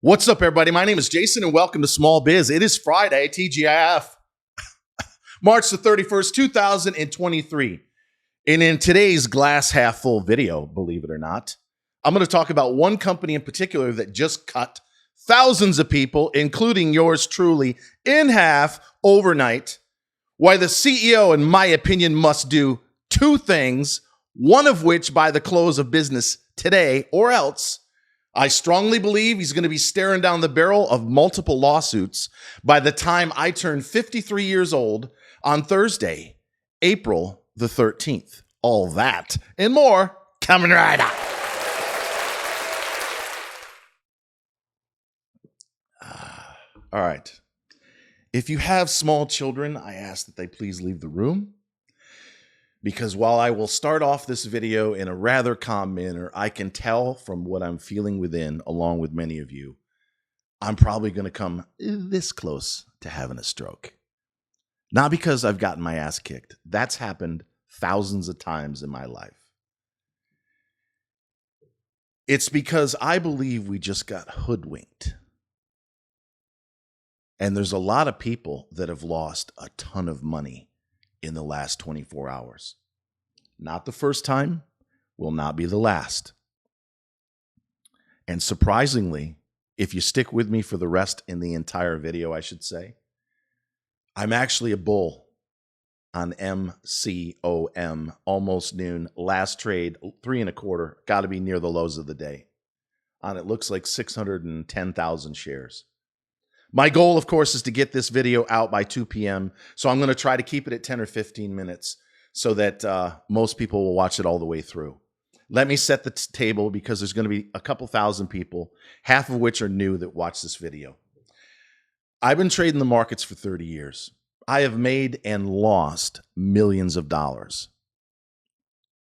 What's up, everybody? My name is Jason, and welcome to Small Biz. It is Friday, TGIF, March the 31st, 2023. And in today's glass half full video, believe it or not, I'm going to talk about one company in particular that just cut thousands of people, including yours truly, in half overnight. Why the CEO, in my opinion, must do two things, one of which by the close of business today, or else I strongly believe he's going to be staring down the barrel of multiple lawsuits by the time I turn 53 years old on Thursday, April the 13th. All that and more coming right up. All right. If you have small children, I ask that they please leave the room, because while I will start off this video in a rather calm manner, I can tell from what I'm feeling within, along with many of you, I'm probably going to come this close to having a stroke. Not because I've gotten my ass kicked. That's happened thousands of times in my life. It's because I believe we just got hoodwinked. And there's a lot of people that have lost a ton of money in the last 24 hours. Not the first time, will not be the last. And surprisingly, if you stick with me for the rest in the entire video, I should say, I'm actually a bull on MCOM, almost noon. Last trade, 3.25, got to be near the lows of the day. On it looks like 610,000 shares. My goal, of course, is to get this video out by 2 p.m. So I'm going to try to keep it at 10 or 15 minutes so that most people will watch it all the way through. Let me set the table, because there's going to be a couple thousand people, half of which are new, that watch this video. I've been trading the markets for 30 years. I have made and lost millions of dollars.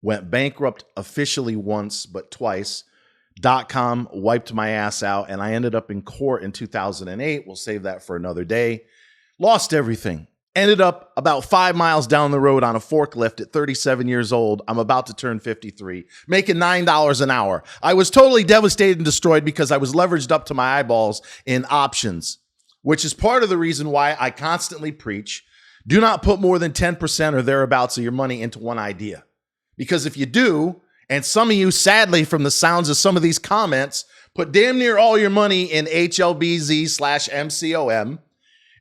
Went bankrupt officially once, but twice. .com wiped my ass out, and I ended up in court in 2008. We'll save that for another day. Lost everything. Ended up about 5 miles down the road on a forklift at 37 years old. I'm about to turn 53, making $9 an hour. I was totally devastated and destroyed because I was leveraged up to my eyeballs in options, which is part of the reason why I constantly preach, do not put more than 10% or thereabouts of your money into one idea. Because if you do, and some of you, sadly, from the sounds of some of these comments, put damn near all your money in HLBZ/MCOM,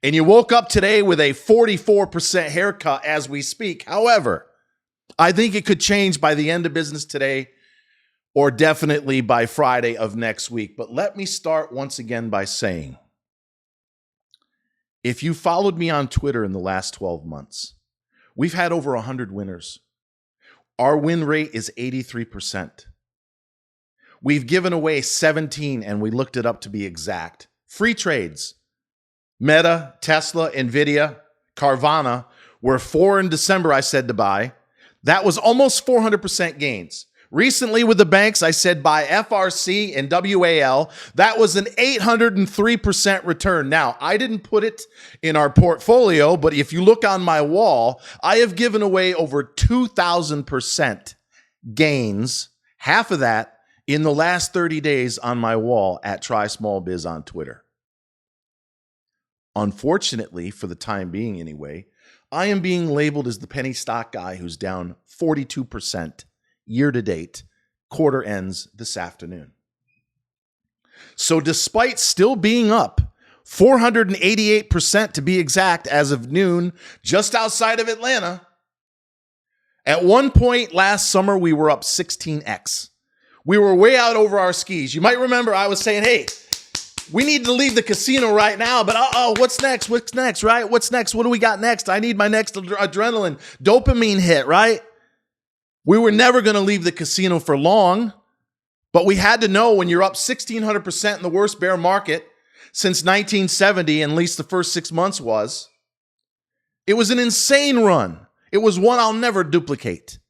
and you woke up today with a 44% haircut as we speak. However, I think it could change by the end of business today, or definitely by Friday of next week. But let me start once again by saying, if you followed me on Twitter in the last 12 months, we've had over 100 winners. Our win rate is 83%. We've given away 17, and we looked it up to be exact, free trades. Meta, Tesla, Nvidia, Carvana were 4 in December I said to buy. That was almost 400% gains. Recently with the banks, I said buy FRC and WAL. That was an 803% return. Now, I didn't put it in our portfolio, but if you look on my wall, I have given away over 2,000% gains, half of that in the last 30 days on my wall at Try Small Biz on Twitter. Unfortunately, for the time being anyway, I am being labeled as the penny stock guy who's down 42% year to date. Quarter ends this afternoon. So despite still being up 488% to be exact as of noon, just outside of Atlanta, at one point last summer, we were up 16x. We were way out over our skis. You might remember I was saying, hey, we need to leave the casino right now, but what's next? What's next, right? What's next? What do we got next? I need my next adrenaline dopamine hit, right? We were never going to leave the casino for long, but we had to know when you're up 1,600% in the worst bear market since 1970, and at least the first 6 months was. It was an insane run. It was one I'll never duplicate.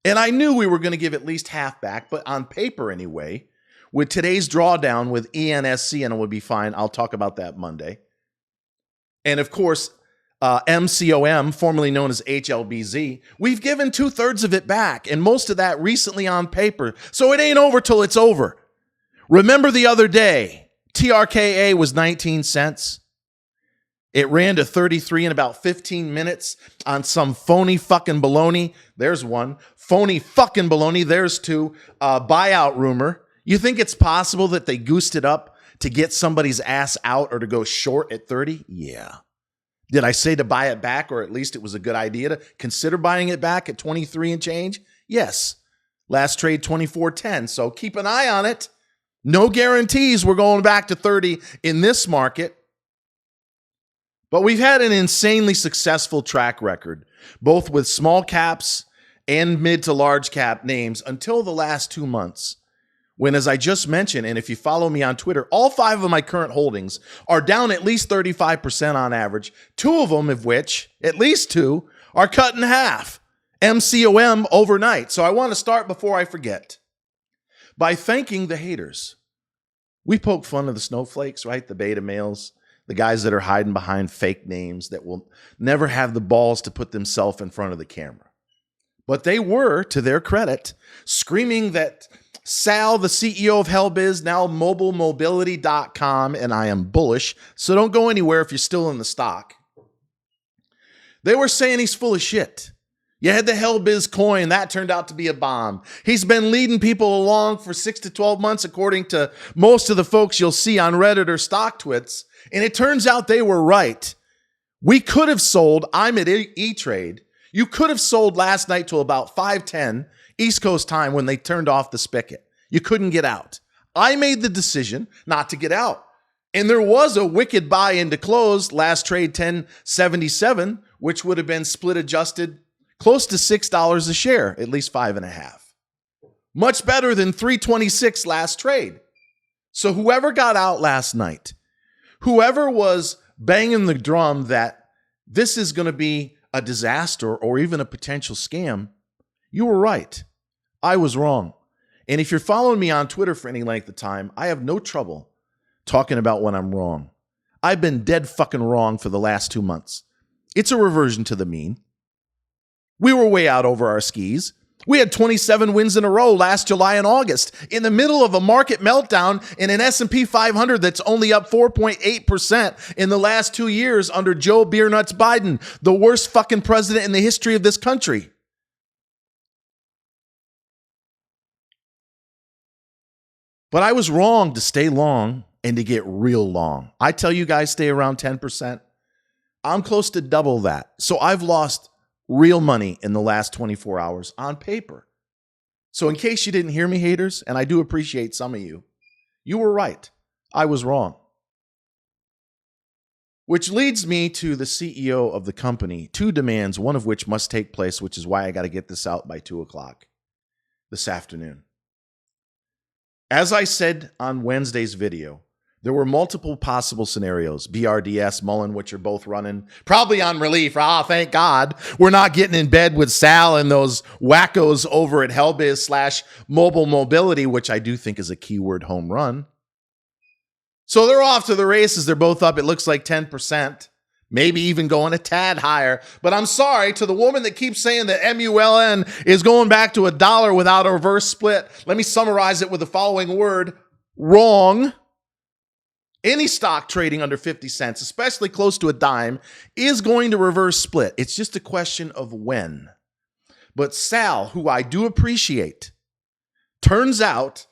And I knew we were going to give at least half back, but on paper anyway, with today's drawdown with ENSC, and it would be fine. I'll talk about that Monday. And of course, MCOM, formerly known as HLBZ, we've given 2/3 of it back, and most of that recently on paper. So it ain't over till it's over. Remember the other day, TRKA was 19 cents. It ran to 33 in about 15 minutes on some phony fucking baloney. There's one. Phony fucking baloney. There's two. Buyout rumor. You think it's possible that they goosed it up to get somebody's ass out or to go short at 30? Yeah. Did I say to buy it back, or at least it was a good idea to consider buying it back at 23 and change? Yes. Last trade 24.10. So keep an eye on it. No guarantees we're going back to 30 in this market. But we've had an insanely successful track record, both with small caps and mid to large cap names until the last 2 months, when, as I just mentioned, and if you follow me on Twitter, all 5 of my current holdings are down at least 35% on average, 2 of them of which, at least 2, are cut in half. MCOM overnight. So I want to start before I forget by thanking the haters. We poke fun of the snowflakes, right? The beta males. The guys that are hiding behind fake names that will never have the balls to put themselves in front of the camera. But they were, to their credit, screaming that Sal, the CEO of Hellbiz, now mobilemobility.com, and I am bullish, so don't go anywhere if you're still in the stock. They were saying he's full of shit. You had the Hellbiz coin. That turned out to be a bomb. He's been leading people along for 6 to 12 months, according to most of the folks you'll see on Reddit or StockTwits. And it turns out they were right. We could have sold, I'm at E-Trade. You could have sold last night till about 5:10 East Coast time when they turned off the spigot. You couldn't get out. I made the decision not to get out. And there was a wicked buy into close, last trade 10.77, which would have been split adjusted close to $6 a share, at least 5.5. Much better than 3.26 last trade. So whoever got out last night, whoever was banging the drum that this is going to be a disaster or even a potential scam, you were right. I was wrong. And if you're following me on Twitter for any length of time, I have no trouble talking about when I'm wrong. I've been dead fucking wrong for the last 2 months. It's a reversion to the mean. We were way out over our skis. We had 27 wins in a row last July and August in the middle of a market meltdown in an S&P 500 that's only up 4.8% in the last 2 years under Joe Beernuts Biden, the worst fucking president in the history of this country. But I was wrong to stay long and to get real long. I tell you guys stay around 10%. I'm close to double that. So I've lost real money in the last 24 hours on paper. So in case you didn't hear me, haters, and I do appreciate some of you, you were right. I was wrong. Which leads me to the CEO of the company, 2 demands, one of which must take place, which is why I got to get this out by 2 o'clock this afternoon. As I said on Wednesday's video, there were multiple possible scenarios, BRDS, Mullen, which are both running, probably on relief. Thank God. We're not getting in bed with Sal and those wackos over at Hellbiz/Mobile Mobility, which I do think is a keyword home run. So they're off to the races. They're both up, it looks like 10%, maybe even going a tad higher. But I'm sorry to the woman that keeps saying that MULN is going back to $1 without a reverse split. Let me summarize it with the following word: wrong. Any stock trading under 50 cents, especially close to a dime, is going to reverse split. It's just a question of when. But Sal, who I do appreciate, turns out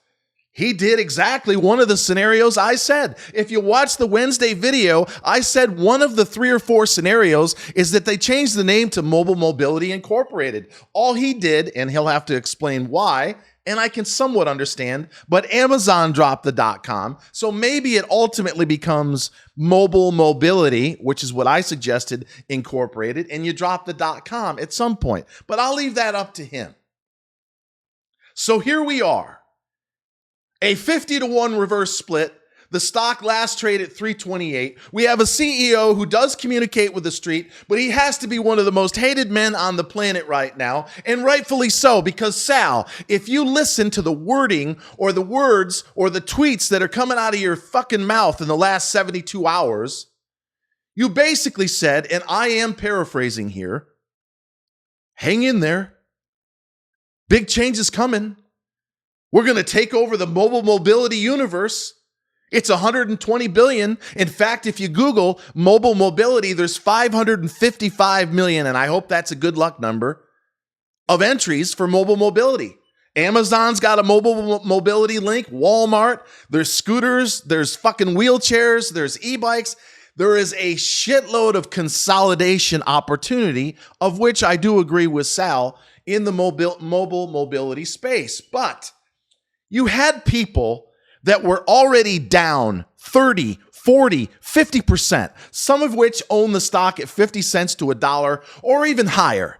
he did exactly one of the scenarios I said. If you watch the Wednesday video, I said one of the 3 or 4 scenarios is that they changed the name to Mobile Mobility Incorporated. All he did, and he'll have to explain why, and I can somewhat understand, but Amazon dropped the .com, so maybe it ultimately becomes Mobile Mobility, which is what I suggested, Incorporated, and you drop the .com at some point. But I'll leave that up to him. So here we are. A 50-to-1 reverse split. The stock last trade at 328. We have a CEO who does communicate with the street, but he has to be one of the most hated men on the planet right now, and rightfully so, because Sal, if you listen to the wording or the words or the tweets that are coming out of your fucking mouth in the last 72 hours, you basically said, and I am paraphrasing here, hang in there. Big change is coming. We're going to take over the mobile mobility universe. It's 120 billion. In fact, if you Google mobile mobility, there's 555 million, and I hope that's a good luck number, of entries for mobile mobility. Amazon's got a mobile mobility link, Walmart, there's scooters, there's fucking wheelchairs, there's e-bikes. There is a shitload of consolidation opportunity, of which I do agree with Sal, in the mobile mobility space. But you had people that were already down 30, 40, 50%, some of which own the stock at 50 cents to $1 or even higher.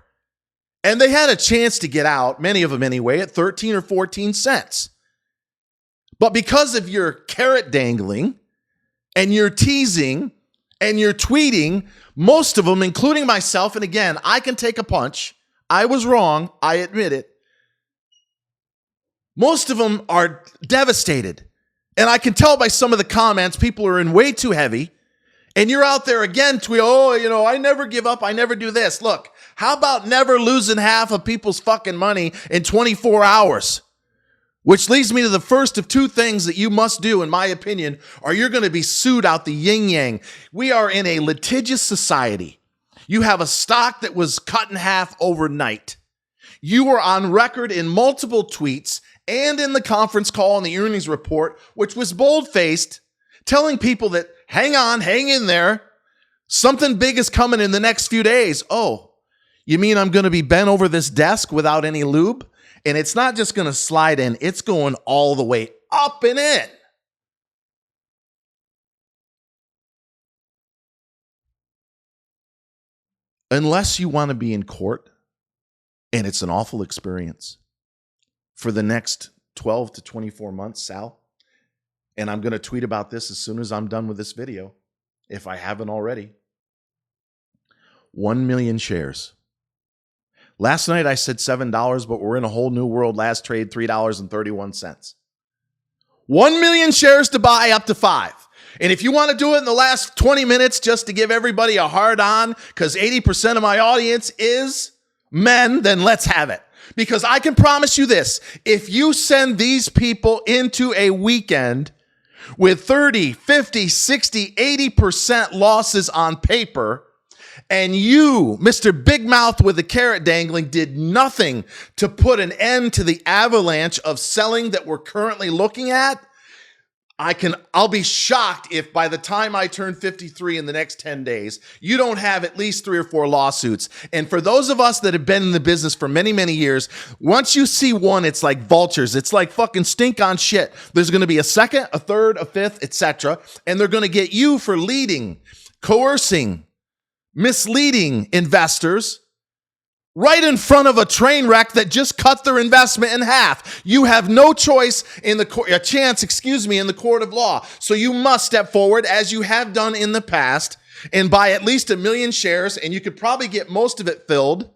And they had a chance to get out, many of them anyway, at 13 or 14 cents. But because of your carrot dangling and your teasing and your tweeting, most of them, including myself, and again, I can take a punch. I was wrong. I admit it. Most of them are devastated. And I can tell by some of the comments, people are in way too heavy. And you're out there again, I never give up. I never do this. Look, how about never losing half of people's fucking money in 24 hours? Which leads me to the first of two things that you must do, in my opinion, or you're going to be sued out the yin-yang. We are in a litigious society. You have a stock that was cut in half overnight. You were on record in multiple tweets and in the conference call and the earnings report, which was bold-faced, telling people that, hang on, hang in there. Something big is coming in the next few days. Oh, you mean I'm going to be bent over this desk without any lube? And it's not just going to slide in, it's going all the way up and in. Unless you want to be in court, and it's an awful experience, for the next 12 to 24 months, Sal, and I'm going to tweet about this as soon as I'm done with this video, if I haven't already. 1 million shares. Last night I said $7, but we're in a whole new world. Last trade, $3.31. 1 million shares to buy up to 5. And if you want to do it in the last 20 minutes just to give everybody a hard on, because 80% of my audience is men, then let's have it. Because I can promise you this, if you send these people into a weekend with 30, 50, 60, 80% losses on paper, and you, Mr. Big Mouth with the carrot dangling, did nothing to put an end to the avalanche of selling that we're currently looking at, I'll be shocked if by the time I turn 53 in the next 10 days, you don't have at least 3 or 4 lawsuits. And for those of us that have been in the business for many, many years, once you see one, it's like vultures. It's like fucking stink on shit. There's going to be a second, a third, a fifth, etc. And they're going to get you for leading, coercing, misleading investors right in front of a train wreck that just cut their investment in half. You have no choice in the in the court of law. So you must step forward, as you have done in the past, and buy at least 1 million shares, and you could probably get most of it filled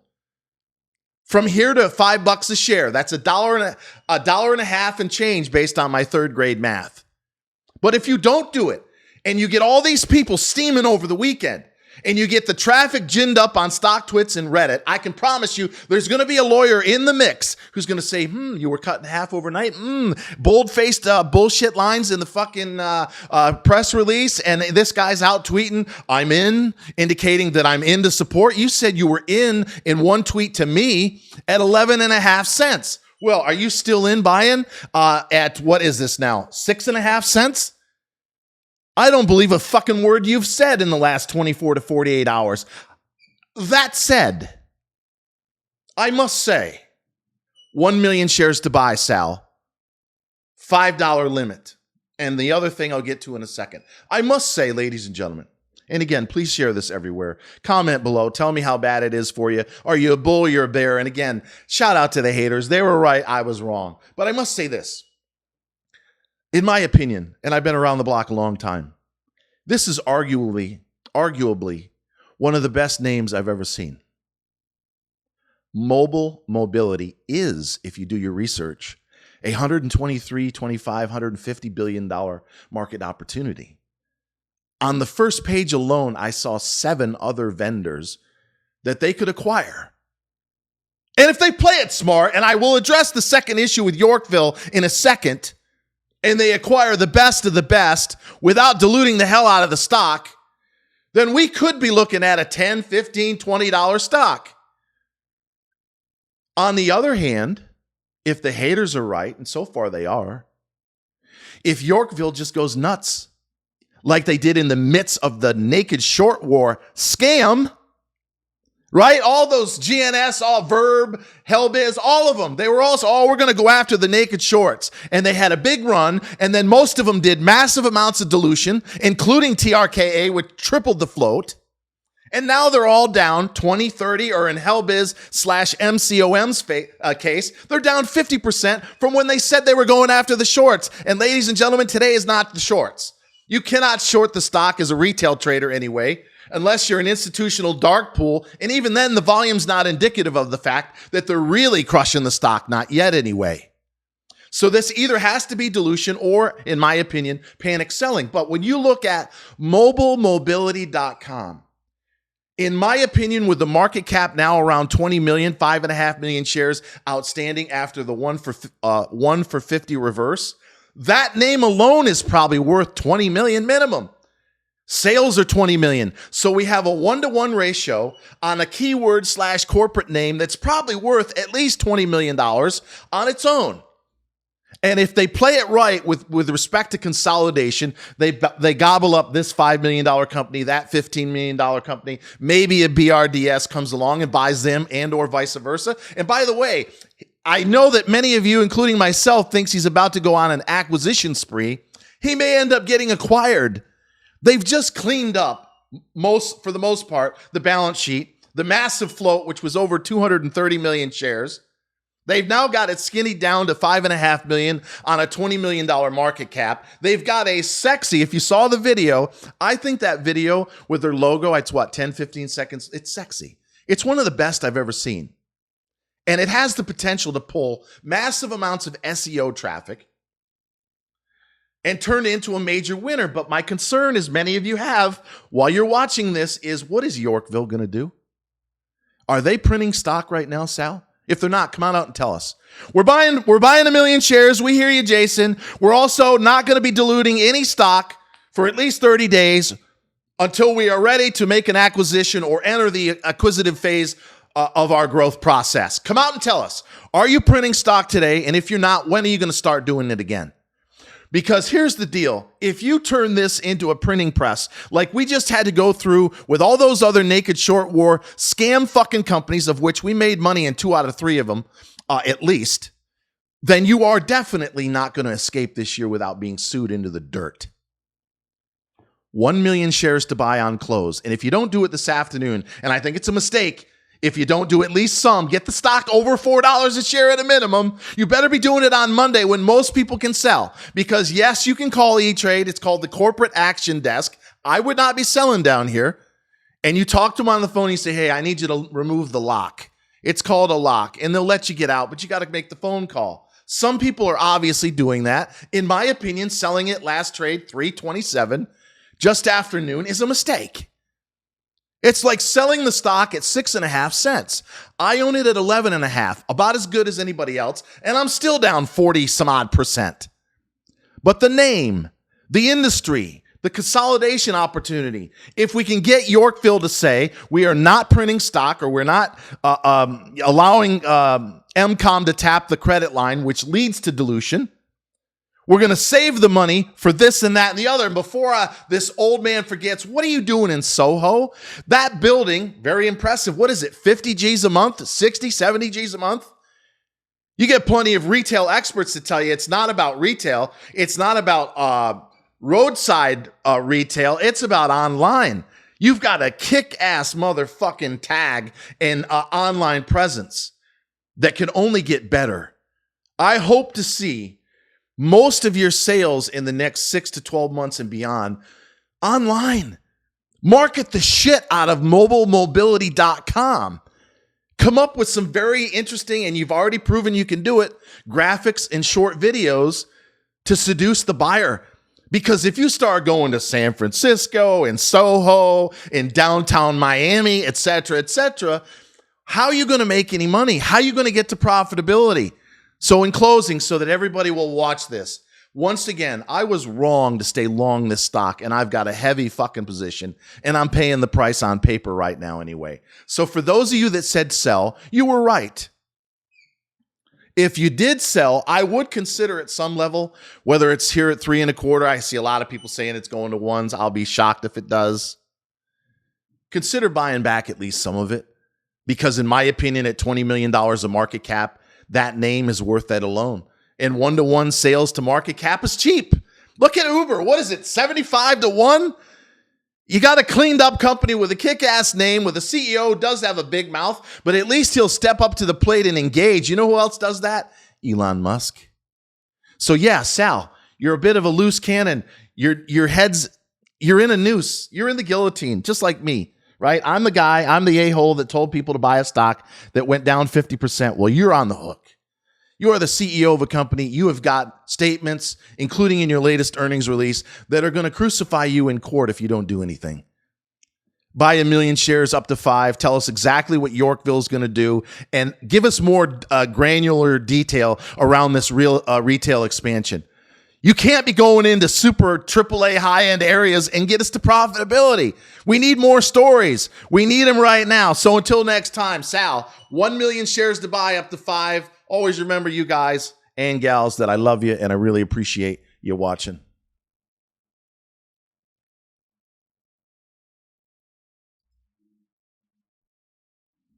from here to $5 a share. That's $1.50 and change based on my 3rd grade math. But if you don't do it, and you get all these people steaming over the weekend, and you get the traffic ginned up on StockTwits and Reddit, I can promise you there's going to be a lawyer in the mix who's going to say, you were cut in half overnight. Bold-faced bullshit lines in the fucking press release, and this guy's out tweeting, I'm in, indicating that I'm in to support. You said you were in one tweet to me at 11.5 cents. Well, are you still in buying at, what is this now, 6.5 cents? I don't believe a fucking word you've said in the last 24 to 48 hours. That said, I must say, 1 million shares to buy, Sal. $5 limit. And the other thing I'll get to in a second. I must say, ladies and gentlemen, and again, please share this everywhere. Comment below. Tell me how bad it is for you. Are you a bull or you're a bear? And again, shout out to the haters. They were right. I was wrong. But I must say this. In my opinion, and I've been around the block a long time, this is arguably one of the best names I've ever seen. Mobile mobility is, if you do your research, a $123, $25, $150 billion market opportunity. On the first page alone, I saw 7 other vendors that they could acquire. And if they play it smart, and I will address the second issue with Yorkville in a second, and they acquire the best of the best without diluting the hell out of the stock, then we could be looking at a $10, $15, $20 stock. On the other hand, if the haters are right, and so far they are, if Yorkville just goes nuts, like they did in the midst of the naked short war scam, right? All those GNS, all Verb, Hellbiz, all of them, they were also, we're going to go after the naked shorts. And they had a big run, and then most of them did massive amounts of dilution, including TRKA, which tripled the float. And now they're all down 20, 30, or in Hellbiz / MCOM's case, they're down 50% from when they said they were going after the shorts. And ladies and gentlemen, today is not the shorts. You cannot short the stock as a retail trader anyway, unless you're an institutional dark pool. And even then, the volume's not indicative of the fact that they're really crushing the stock. Not yet anyway. So this either has to be dilution or, in my opinion, panic selling. But when you look at mobilmobility.com, in my opinion, with the market cap now around 20 million, 5.5 million shares outstanding after the 1 for 50 reverse, that name alone is probably worth 20 million minimum. Sales are 20 million. So we have a 1-to-1 ratio on a keyword / corporate name that's probably worth at least $20 million on its own. And if they play it right with respect to consolidation, they gobble up this $5 million company, that $15 million company. Maybe a BRDS comes along and buys them, and or vice versa. And by the way, I know that many of you, including myself, thinks he's about to go on an acquisition spree. He may end up getting acquired. They've just cleaned up, for the most part, the balance sheet, the massive float, which was over 230 million shares. They've now got it skinny down to 5.5 million on a $20 million market cap. They've got a sexy, if you saw the video, I think that video with their logo, it's what, 10, 15 seconds? It's sexy. It's one of the best I've ever seen. And it has the potential to pull massive amounts of SEO traffic and turn it into a major winner. But my concern, as many of you have while you're watching this, is what is Yorkville going to do? Are they printing stock right now, Sal? If they're not, come on out and tell us. We're buying 1 million shares. We hear you, Jason. We're also not going to be diluting any stock for at least 30 days until we are ready to make an acquisition or enter the acquisitive phase of our growth process. Come out and tell us. Are you printing stock today? And if you're not, when are you going to start doing it again? Because here's the deal. If you turn this into a printing press, like we just had to go through with all those other naked short war scam fucking companies, of which we made money in 2 out of 3 of them, at least, then you are definitely not going to escape this year without being sued into the dirt. 1 million shares to buy on close. And if you don't do it this afternoon, and I think it's a mistake, if you don't do at least some, get the stock over $4 a share at a minimum, you better be doing it on Monday when most people can sell. Because yes, you can call E-Trade. It's called the Corporate Action Desk. I would not be selling down here. And you talk to them on the phone, you say, hey, I need you to remove the lock. It's called a lock. And they'll let you get out, but you got to make the phone call. Some people are obviously doing that. In my opinion, selling it last trade, 327, just after noon, is a mistake. It's like selling the stock at 6.5 cents. I own it at 11.5, about as good as anybody else, and I'm still down 40 some odd %. But the name, the industry, the consolidation opportunity, if we can get Yorkville to say we are not printing stock or we're not allowing MCOM to tap the credit line, which leads to dilution, we're going to save the money for this and that and the other. And before this old man forgets, what are you doing in Soho? That building, very impressive. What is it, 50 G's a month, 60, 70 G's a month? You get plenty of retail experts to tell you it's not about retail. It's not about roadside retail. It's about online. You've got a kick-ass motherfucking tag and online presence that can only get better. I hope to see most of your sales in the next 6 to 12 months and beyond online. Market the shit out of mobilmobility.com. Come up with some very interesting, and you've already proven you can do it, graphics and short videos to seduce the buyer. Because if you start going to San Francisco and Soho and downtown Miami, et cetera, how are you going to make any money? How are you going to get to profitability? So in closing, so that everybody will watch this, Once again, I was wrong to stay long this stock, and I've got a heavy fucking position, and I'm paying the price on paper right now anyway. So for those of you that said sell, you were right. If you did sell, I would consider at some level, whether it's here at 3.25. I see a lot of people saying it's going to ones. I'll be shocked if it does. Consider buying back at least some of it, because in my opinion, at $20 million of market cap, that name is worth that alone. And 1-to-1 sales to market cap is cheap. Look at Uber. What is it? 75-to-1? You got a cleaned up company with a kick-ass name, with a CEO who does have a big mouth, but at least he'll step up to the plate and engage. You know who else does that? Elon Musk. So yeah, Sal, you're a bit of a loose cannon. You're in a noose. You're in the guillotine, just like me, right? I'm the guy, I'm the a-hole that told people to buy a stock that went down 50%. Well, you're on the hook. You are the CEO of a company. You have got statements, including in your latest earnings release, that are going to crucify you in court if you don't do anything. Buy 1 million shares up to 5. Tell us exactly what Yorkville is going to do, and give us more granular detail around this real retail expansion. You can't be going into super AAA high-end areas and get us to profitability. We need more stories. We need them right now. So until next time, Sal, 1 million shares to buy up to 5. Always remember, you guys and gals, that I love you and I really appreciate you watching.